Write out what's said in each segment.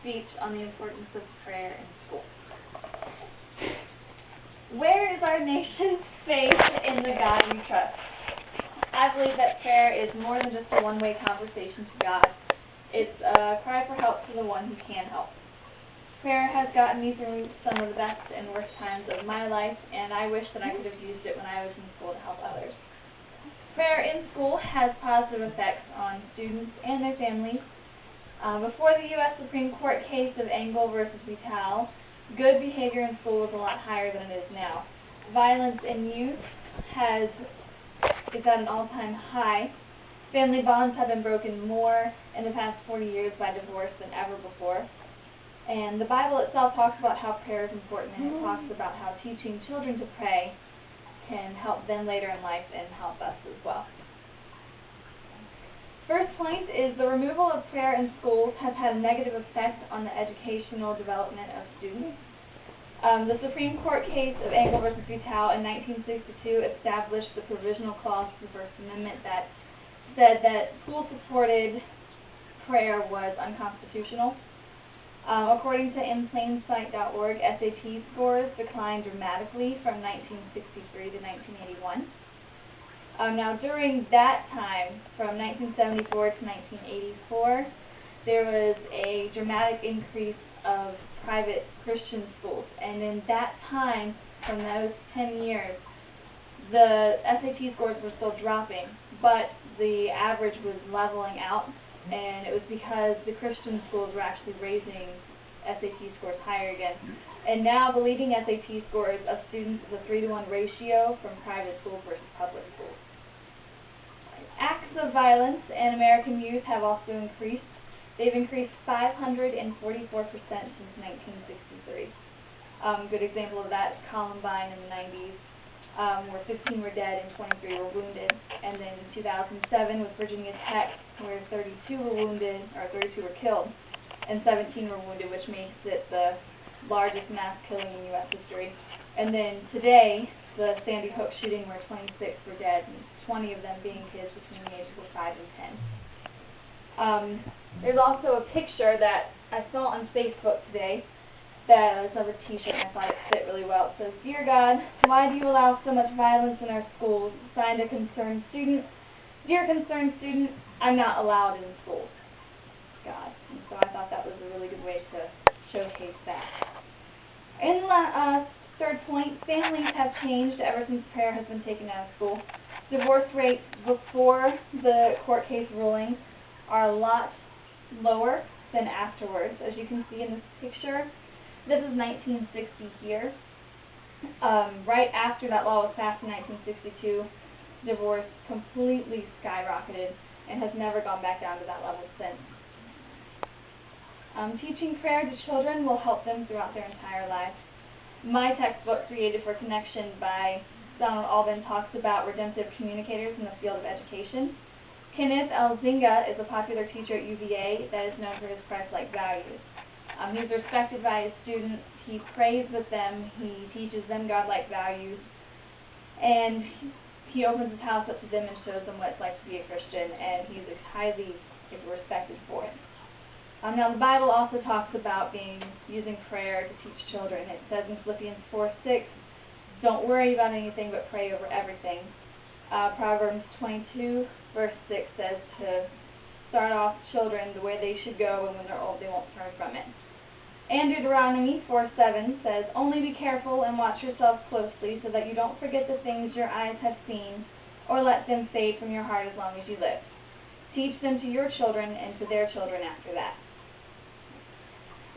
speech on the importance of prayer in school. Where is our nation's faith in the God we trust? I believe that prayer is more than just a one-way conversation to God. It's a cry for help to the one who can help. Prayer has gotten me through some of the best and worst times of my life, and I wish that I could have used it when I was in school to help others. Prayer in school has positive effects on students and their families. Before the U.S. Supreme Court case of Engel versus Vital, good behavior in school was a lot higher than it is now. Violence in youth is at an all-time high. Family bonds have been broken more in the past 40 years by divorce than ever before. And the Bible itself talks about how prayer is important, and it talks about how teaching children to pray can help them later in life and help us as well. First point is the removal of prayer in schools has had a negative effect on the educational development of students. The Supreme Court case of Engel versus Vital in 1962 established the provisional clause of the First Amendment that said that school-supported prayer was unconstitutional. According to InPlainSight.org, SAT scores declined dramatically from 1963 to 1981. Now, during that time, from 1974 to 1984, there was a dramatic increase of private Christian schools. And in that time, from those 10 years, the SAT scores were still dropping, but the average was leveling out. And it was because the Christian schools were actually raising SAT scores higher again. And now the leading SAT scores of students is a 3-to-1 ratio from private schools versus public schools. Acts of violence in American youth have also increased. They've increased 544% since 1963. Good example of that is Columbine in the 90s. Where 15 were dead and 23 were wounded. And then in 2007 with Virginia Tech, where 32 were wounded, or 32 were killed, and 17 were wounded, which makes it the largest mass killing in U.S. history. And then today, the Sandy Hook shooting, where 26 were dead, and 20 of them being kids between the ages of 5 and 10. There's also a picture that I saw on Facebook today that is of a t-shirt, and I thought it fit really well. It says, "Dear God, why do you allow so much violence in our schools? Signed, a concerned student. Dear concerned student, I'm not allowed in schools. God." And so I thought that was a really good way to showcase that. And third point, families have changed ever since prayer has been taken out of school. Divorce rates before the court case ruling are a lot lower than afterwards, as you can see in this picture. This is 1960 here. Right after that law was passed in 1962, divorce completely skyrocketed and has never gone back down to that level since. Teaching prayer to children will help them throughout their entire lives. My textbook, Created for Connection by Donald Alban, talks about redemptive communicators in the field of education. Kenneth Elzinga is a popular teacher at UVA that is known for his Christ-like values. He's respected by his students, he prays with them, he teaches them God-like values, and he opens his house up to them and shows them what it's like to be a Christian, and he's highly respected for it. Now the Bible also talks about using prayer to teach children. It says in Philippians 4:6, don't worry about anything but pray over everything. Proverbs 22 verse 6 says to start off children the way they should go, and when they're old they won't turn from it. And Deuteronomy 4:7 says, only be careful and watch yourselves closely so that you don't forget the things your eyes have seen or let them fade from your heart as long as you live. Teach them to your children and to their children after that.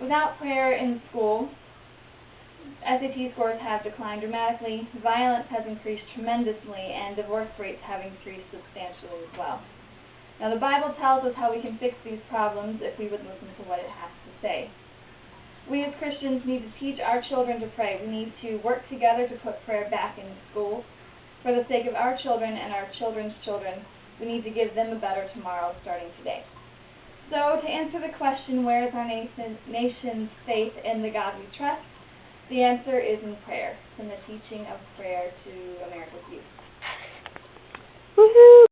Without prayer in school, SAT scores have declined dramatically, violence has increased tremendously, and divorce rates have increased substantially as well. Now the Bible tells us how we can fix these problems if we would listen to what it has to say. We as Christians need to teach our children to pray. We need to work together to put prayer back in schools. For the sake of our children and our children's children, we need to give them a better tomorrow starting today. So to answer the question, where is our nation's faith in the God we trust? The answer is in prayer, in the teaching of prayer to America's youth. Woohoo!